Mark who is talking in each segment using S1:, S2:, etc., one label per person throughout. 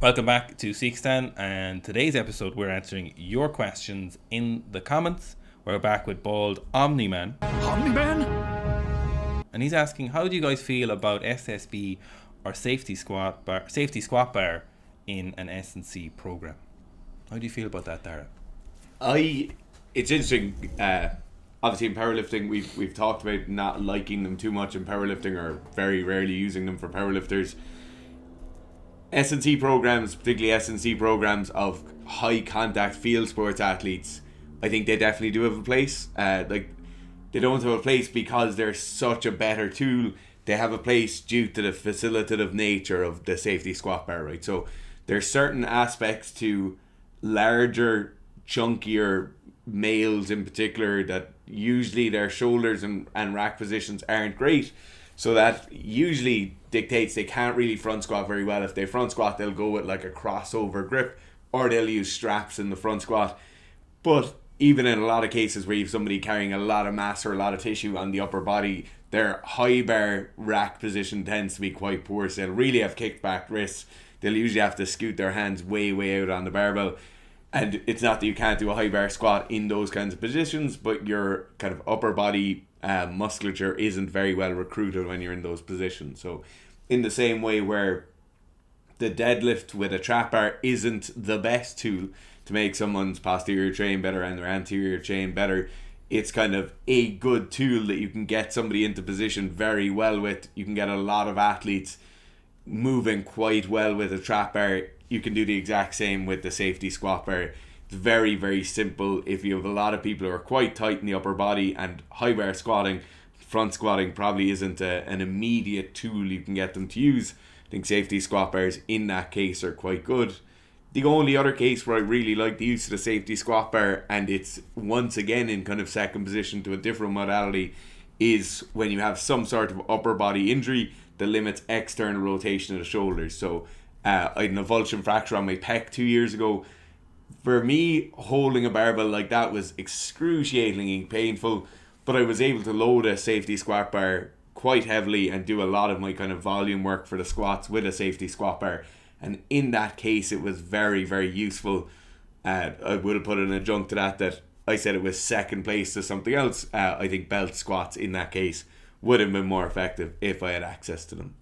S1: Welcome back to Seekstan, and today's episode we're answering your questions in the comments. We're back with Bald Omni-Man.
S2: Omni-Man?
S1: And he's asking, how do you guys feel about SSB or safety squat bar in an S&C program? How do you feel about that, Dara?
S3: It's interesting. Obviously, in powerlifting, we've talked about not liking them too much in powerlifting, or very rarely using them for powerlifters. S&C programs, particularly S&C programs of high contact field sports athletes, I think they definitely do have a place. They don't have a place because they're such a better tool. They have a place due to the facilitative nature of the safety squat bar, right? So there's certain aspects to larger, chunkier males in particular that usually their shoulders and rack positions aren't great. So that usually dictates they can't really front squat very well. If they front squat, they'll go with like a crossover grip, or they'll use straps in the front squat. But even in a lot of cases where you have somebody carrying a lot of mass or a lot of tissue on the upper body, their high bar rack position tends to be quite poor. So they'll really have kicked back wrists. They'll usually have to scoot their hands way out on the barbell. And it's not that you can't do a high bar squat in those kinds of positions, but your kind of upper body musculature isn't very well recruited when you're in those positions. So in the same way where the deadlift with a trap bar isn't the best tool to make someone's posterior chain better and their anterior chain better, it's kind of a good tool that you can get somebody into position very well with. You can get a lot of athletes moving quite well with a trap bar. You can do the exact same with the safety squat bar. It's very simple. If you have a lot of people who are quite tight in the upper body and high bar squatting, front squatting probably isn't an immediate tool you can get them to use. I think safety squat bars in that case are quite good. The only other case where I really like the use of the safety squat bar, and it's once again in kind of second position to a different modality, is when you have some sort of upper body injury that limits external rotation of the shoulders. So I had an avulsion fracture on my pec 2 years ago. For me, holding a barbell like that was excruciatingly painful, but I was able to load a safety squat bar quite heavily and do a lot of my kind of volume work for the squats with a safety squat bar. And in that case, it was very useful. I would have put an adjunct to that I said it was second place to something else. I think belt squats in that case would have been more effective if I had access to them.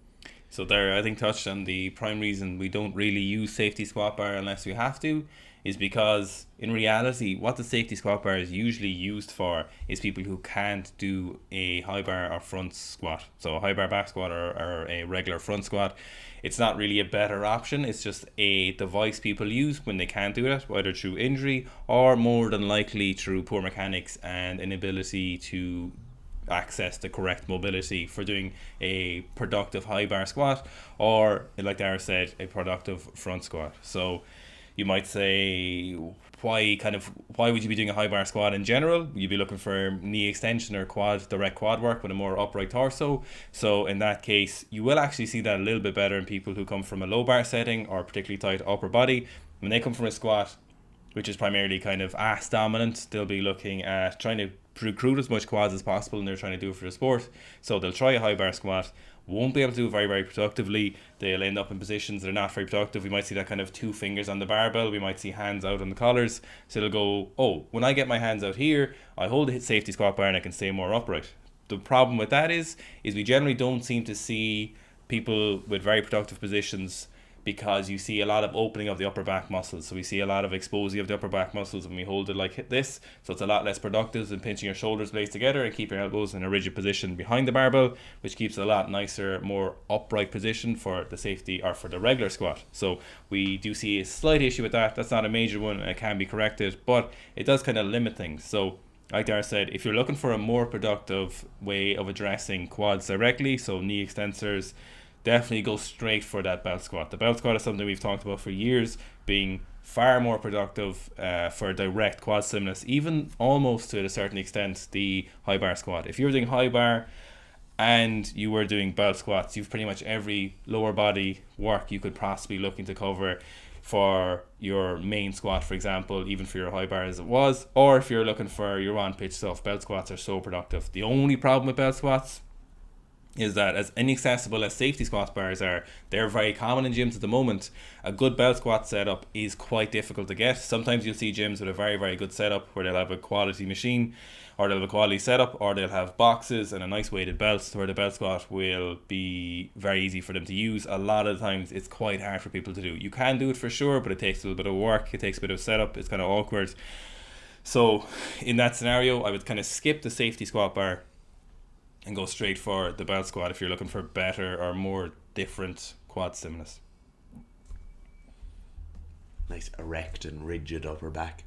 S1: So there, I think, touched on the prime reason we don't really use safety squat bar unless we have to, is because in reality what the safety squat bar is usually used for is people who can't do a high bar or front squat. So a high bar back squat or a regular front squat, it's not really a better option. It's just a device people use when they can't do it, whether through injury or more than likely through poor mechanics and inability to access the correct mobility for doing a productive high bar squat, or like Dara said, a productive front squat. So you might say, why would you be doing a high bar squat in general? You'd be looking for knee extension or direct quad work with a more upright torso. So in that case, you will actually see that a little bit better in people who come from a low bar setting or particularly tight upper body. When they come from a squat, which is primarily kind of ass dominant, they'll be looking at trying to recruit as much quads as possible, and they're trying to do it for the sport. So they'll try a high bar squat, won't be able to do it very productively. They'll end up in positions that are not very productive. We might see that kind of 2 fingers on the barbell. We might see hands out on the collars. So they'll go, oh, when I get my hands out here, I hold the safety squat bar and I can stay more upright. The problem with that is we generally don't seem to see people with very productive positions, because you see a lot of opening of the upper back muscles. So we see a lot of exposing of the upper back muscles when we hold it like this. So it's a lot less productive than pinching your shoulders blades together and keep your elbows in a rigid position behind the barbell, which keeps it a lot nicer, more upright position for the safety or for the regular squat. So we do see a slight issue with that. That's not a major one, and it can be corrected, but it does kind of limit things. So like Dara said, if you're looking for a more productive way of addressing quads directly, so knee extensors, definitely go straight for that belt squat. The belt squat is something we've talked about for years, being far more productive for direct quad stimulus, even almost to a certain extent the high bar squat. If you're doing high bar and you were doing belt squats, you've pretty much every lower body work you could possibly looking to cover for your main squat, for example, even for your high bar as it was, or if you're looking for your on pitch stuff. Belt squats are so productive. The only problem with belt squats is that as inaccessible as safety squat bars are, they're very common in gyms at the moment. A good belt squat setup is quite difficult to get. Sometimes you'll see gyms with a very, very good setup where they'll have a quality machine, or they'll have a quality setup, or they'll have boxes and a nice weighted belt where the belt squat will be very easy for them to use. A lot of the times it's quite hard for people to do. You can do it for sure, but it takes a little bit of work, it takes a bit of setup, it's kind of awkward. So in that scenario, I would kind of skip the safety squat bar and go straight for the belt squat if you're looking for better or more different quad stimulus.
S3: Nice erect and rigid upper back.